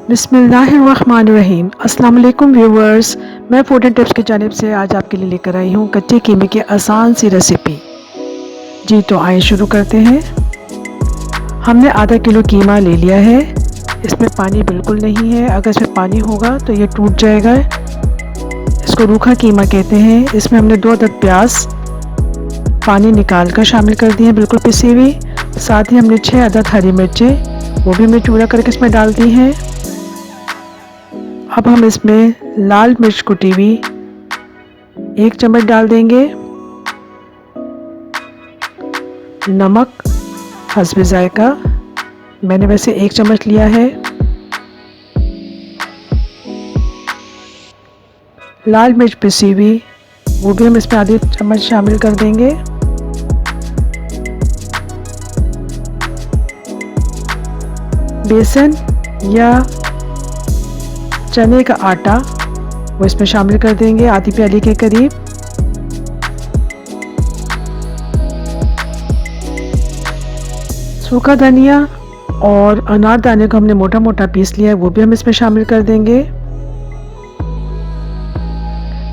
बिस्मिल्लाहिर्रहमानिर्रहीम। अस्सलाम वालेकुम व्यूवर्स, मैं फूड एंड टिप्स की जानिब से आज आपके लिए लेकर आई हूँ कच्चे कीमे की आसान सी रेसिपी। जी तो आइए शुरू करते हैं। हमने आधा किलो कीमा ले लिया है। इसमें पानी बिल्कुल नहीं है, अगर इसमें पानी होगा तो ये टूट जाएगा। इसको रूखा कीमा कहते हैं। इसमें हमने 2 अदद प्याज पानी निकाल कर शामिल कर दी हैं, बिल्कुल पिसी हुई। साथ ही हमने 6 अदद हरी मिर्चें वो भी हमने चूरा करके इसमें डाल दी हैं। अब हम इसमें लाल मिर्च कुटी हुई 1 चम्मच डाल देंगे। नमक हस्बे जायका, मैंने वैसे 1 चम्मच लिया है। लाल मिर्च पिसी हुई वो भी हम इसमें आधी चम्मच शामिल कर देंगे। बेसन या चने का आटा वो इसमें शामिल कर देंगे, आधी प्याली के करीब। सूखा धनिया और अनारदाने को हमने मोटा मोटा पीस लिया है, वो भी हम इसमें शामिल कर देंगे।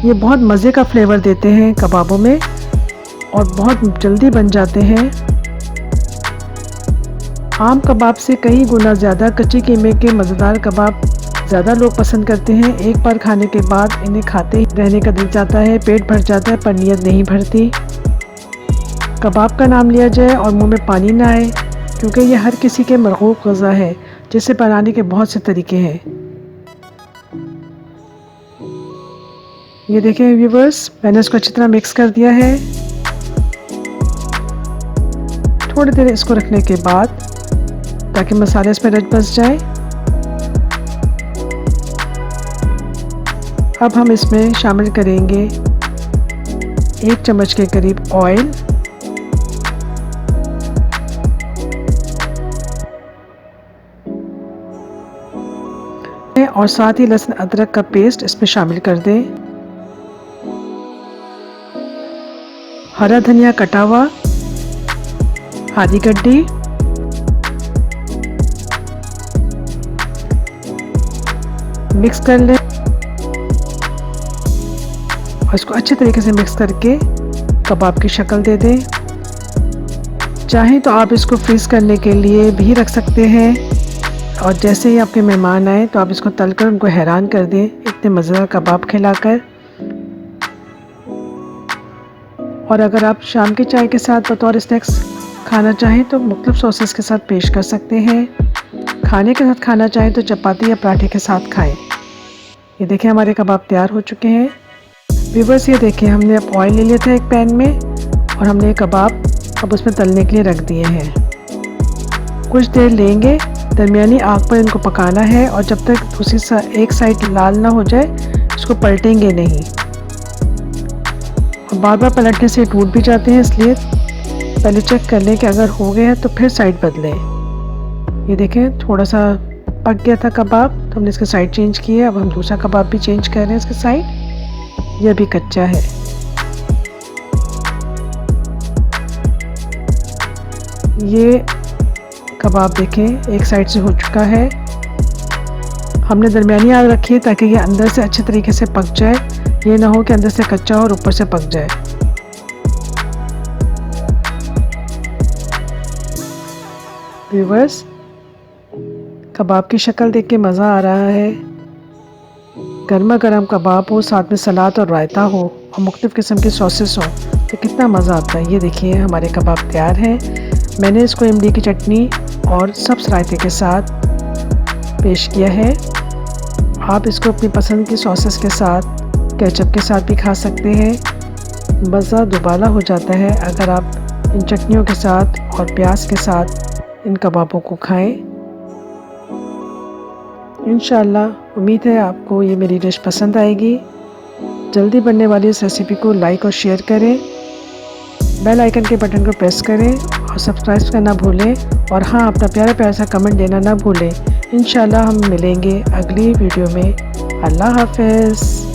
ये बहुत मज़े का फ्लेवर देते हैं कबाबों में और बहुत जल्दी बन जाते हैं। आम कबाब से कई गुना ज़्यादा कच्चे कीमे के मज़ेदार कबाब ज़्यादा लोग पसंद करते हैं। एक बार खाने के बाद इन्हें खाते ही रहने का दिल चाहता है, पेट भर जाता है पर नीयत नहीं भरती। कबाब का नाम लिया जाए और मुंह में पानी ना आए, क्योंकि ये हर किसी के मरगूब ग़िज़ा है, जिसे बनाने के बहुत से तरीके हैं। ये देखें व्यूवर्स, मैंने इसको अच्छी तरह मिक्स कर दिया है। थोड़ी देर इसको रखने के बाद ताकि मसाले इसमें रच बस जाए। अब हम इसमें शामिल करेंगे 1 चम्मच के करीब ऑयल, और साथ ही लहसुन अदरक का पेस्ट इसमें शामिल कर दें। हरा धनिया कटा हुआ आधी गड्डी, मिक्स कर लें और इसको अच्छे तरीके से मिक्स करके कबाब की शक्ल दे दें। चाहें तो आप इसको फ्रीज़ करने के लिए भी रख सकते हैं और जैसे ही आपके मेहमान आए तो आप इसको तलकर उनको हैरान कर दें इतने मज़ेदार कबाब खिलाकर। और अगर आप शाम की चाय के साथ बतौर स्नैक्स खाना चाहें तो मुख्तलिफ सॉसेस के साथ पेश कर सकते हैं। खाने के साथ खाना चाहें तो चपाती या पराठे के साथ खाएं। ये देखें हमारे कबाब तैयार हो चुके हैं। व्यूवर्स ये देखें, हमने अब ऑयल ले लिया था एक पैन में और हमने कबाब अब उसमें तलने के लिए रख दिए हैं। कुछ देर लेंगे, दरमियानी आग पर इनको पकाना है और जब तक दूसरी एक साइड लाल ना हो जाए इसको पलटेंगे नहीं। और बार बार पलटने से टूट भी जाते हैं, इसलिए पहले चेक कर लें कि अगर हो गया है तो फिर साइड बदलें। ये देखें थोड़ा सा पक गया था कबाब तो हमने इसके साइड चेंज किए। अब हम दूसरा कबाब भी चेंज कर रहे हैं इसके साइड। यह भी कच्चा है। ये कबाब देखें एक साइड से हो चुका है। हमने दरमियानी आग रखी है ताकि ये अंदर से अच्छे तरीके से पक जाए, ये ना हो कि अंदर से कच्चा और ऊपर से पक जाए। व्यूवर्स कबाब की शक्ल देख के मज़ा आ रहा है। गर्मा गर्म कबाब हो, साथ में सलाद और रायता हो और मुख्तलिफ़ किस्म के सॉसेस हो तो कितना मज़ा आता है। ये देखिए हमारे कबाब तैयार हैं। मैंने इसको इमली की चटनी और सब्ज़ रायते के साथ पेश किया है। आप इसको अपनी पसंद की सॉसेस के साथ, केचप के साथ भी खा सकते हैं। मज़ा दुबाला हो जाता है अगर आप इन चटनियों के साथ और प्याज के साथ इन कबाबों को खाएं। इंशाअल्लाह उम्मीद है आपको ये मेरी डिश पसंद आएगी। जल्दी बनने वाली इस रेसिपी को लाइक और शेयर करें, बेल आइकन के बटन को प्रेस करें और सब्सक्राइब करना भूलें। और हाँ, अपना प्यारा प्यारा सा कमेंट देना ना भूलें। इंशाअल्लाह हम मिलेंगे अगली वीडियो में। अल्लाह हाफ़िज़।